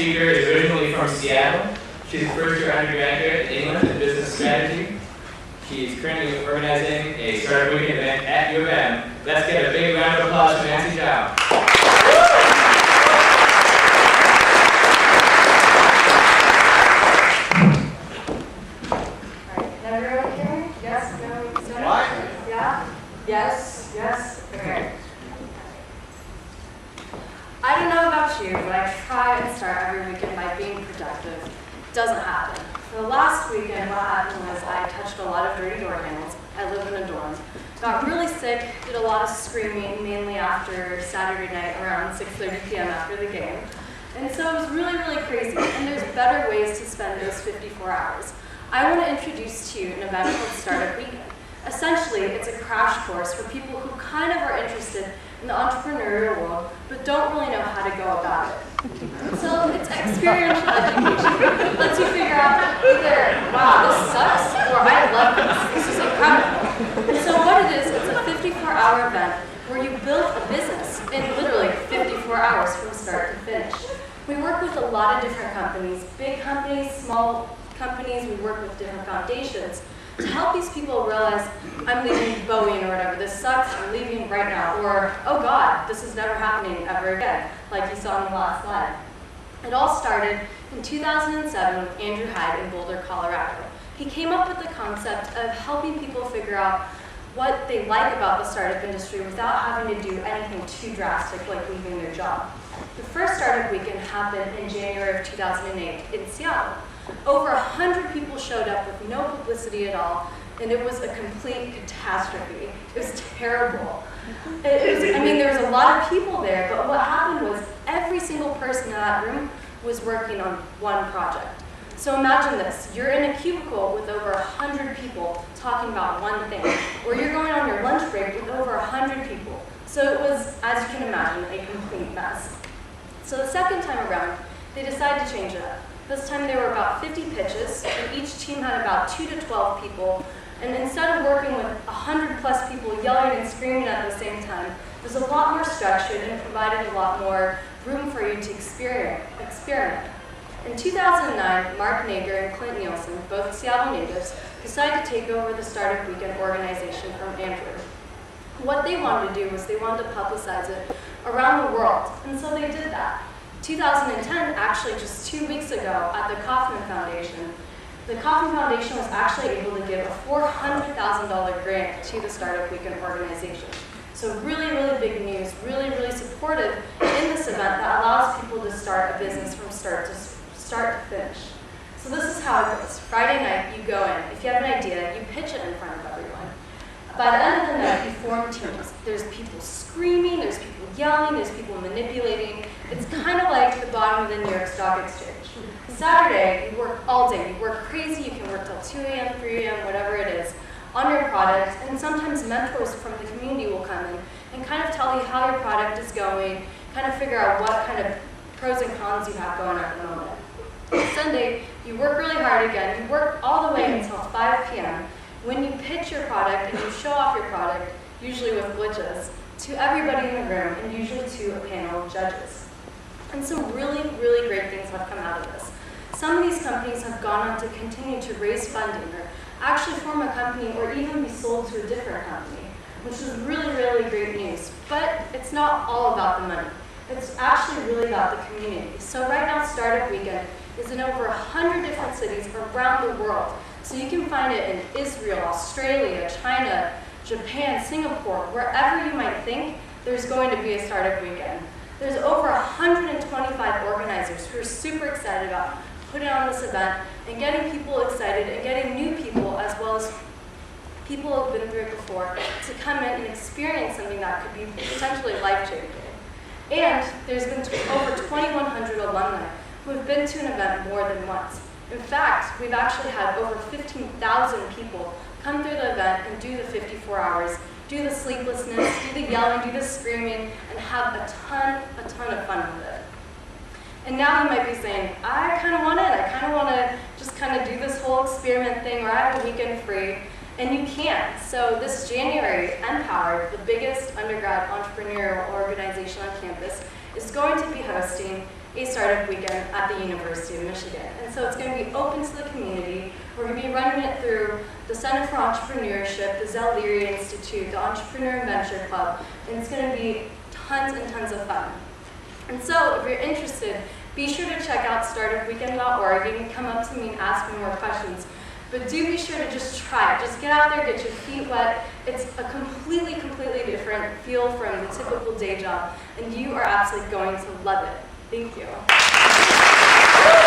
speaker is originally from Seattle. She's a first-year undergraduate in English and Business Strategy. She's currently organizing a startup weekend event at U of M. Let's get a big round of applause for Nancy Xiao. Can everyone hear me? Yes? No? What? Yeah? Yes? Yes? Okay. I don't know about you, but I try and start every weekend by being productive. It doesn't happen. For the last weekend, what happened was I touched a lot of dirty door handles. I live in a dorm. Got really sick, did a lot of screaming, mainly after Saturday night around 6:30 p.m. after the game. And so it was really, really crazy. And there's better ways to spend those 54 hours. I want to introduce to you an event called Startup Weekend. Essentially, it's a crash course for people who kind of are interested in the entrepreneurial world, but don't really know how to go about it. So it's experiential education. It lets you figure out either, wow, this sucks, or I love this. This is incredible. And so what it is, it's a 54-hour event where you build a business in literally 54 hours from start to finish. We work with a lot of different companies, big companies, small companies. We work with different foundations to help these people realize, I'm leaving Boeing or whatever, this sucks, I'm leaving right now, or, oh God, this is never happening ever again, like you saw in the last slide. It all started in 2007 with Andrew Hyde in Boulder, Colorado. He came up with the concept of helping people figure out what they like about the startup industry without having to do anything too drastic like leaving their job. The first startup weekend happened in January of 2008 in Seattle. Over 100 people showed up with no publicity at all, and it was a complete catastrophe. It was terrible. There was a lot of people there, but what happened was every single person in that room was working on one project. So imagine this, you're in a cubicle with over 100 people talking about one thing, or you're going on your lunch break with over 100 people. So it was, as you can imagine, a complete mess. So the second time around, they decided to change it up. This time there were about 50 pitches, and each team had about 2 to 12 people. And instead of working with 100 plus people yelling and screaming at the same time, it was a lot more structured and provided a lot more room for you to experiment. In 2009, Mark Nager and Clint Nielsen, both Seattle natives, decided to take over the Startup Weekend organization from Andrew. What they wanted to do was they wanted to publicize it around the world, and so they did that. 2010, actually just 2 weeks ago at the Kauffman Foundation, the Kauffman Foundation was actually able to give a $400,000 grant to the Startup Weekend organization. So really, really big news, really, really supportive in this event that allows people to start a business from start to finish. So this is how it goes. Friday night, you go in. If you have an idea, you pitch it in front of everyone. By the end of the night, you form teams. There's people screaming, there's people yelling, there's people manipulating. It's kind of like the bottom of the New York Stock Exchange. Saturday, you work all day. You work crazy. You can work till 2 a.m., 3 a.m., whatever it is, on your product. And sometimes mentors from the community will come in and kind of tell you how your product is going, kind of figure out what kind of pros and cons you have going on at the moment. Sunday, you work really hard again. You work all the way until 5 p.m. when you pitch your product and you show off your product, usually with glitches, to everybody in the room and usually to a panel of judges. And some really, really great things have come out of this. Some of these companies have gone on to continue to raise funding or actually form a company or even be sold to a different company, which is really, really great news. But it's not all about the money. It's actually really about the community. So right now, Startup Weekend is in over 100 different cities around the world. So you can find it in Israel, Australia, China, Japan, Singapore, wherever you might think, there's going to be a Startup Weekend. There's over 125 organizers who are super excited about putting on this event and getting people excited and getting new people as well as people who have been through it before to come in and experience something that could be potentially life-changing. And there's been over 2,100 alumni who have been to an event more than once. In fact, we've actually had over 15,000 people come through the event and do the 54 hours, do the sleeplessness, do the yelling, do the screaming, and have a ton of fun with it. And now you might be saying, I kind of want it. I kind of want to just kind of do this whole experiment thing where I have a weekend free. And you can. So this January, Empower, the biggest undergrad entrepreneurial organization on campus, is going to be hosting a startup weekend at the University of Michigan. And so it's going to be open to the community. We're going to be running it through the Center for Entrepreneurship, the Zell Leary Institute, the Entrepreneur and Venture Club, and it's going to be tons and tons of fun. And so if you're interested, be sure to check out startupweekend.org. You can come up to me and ask me more questions. But do be sure to just try it. Just get out there, get your feet wet. It's a completely different feel from the typical day job, and you are absolutely going to love it. Thank you.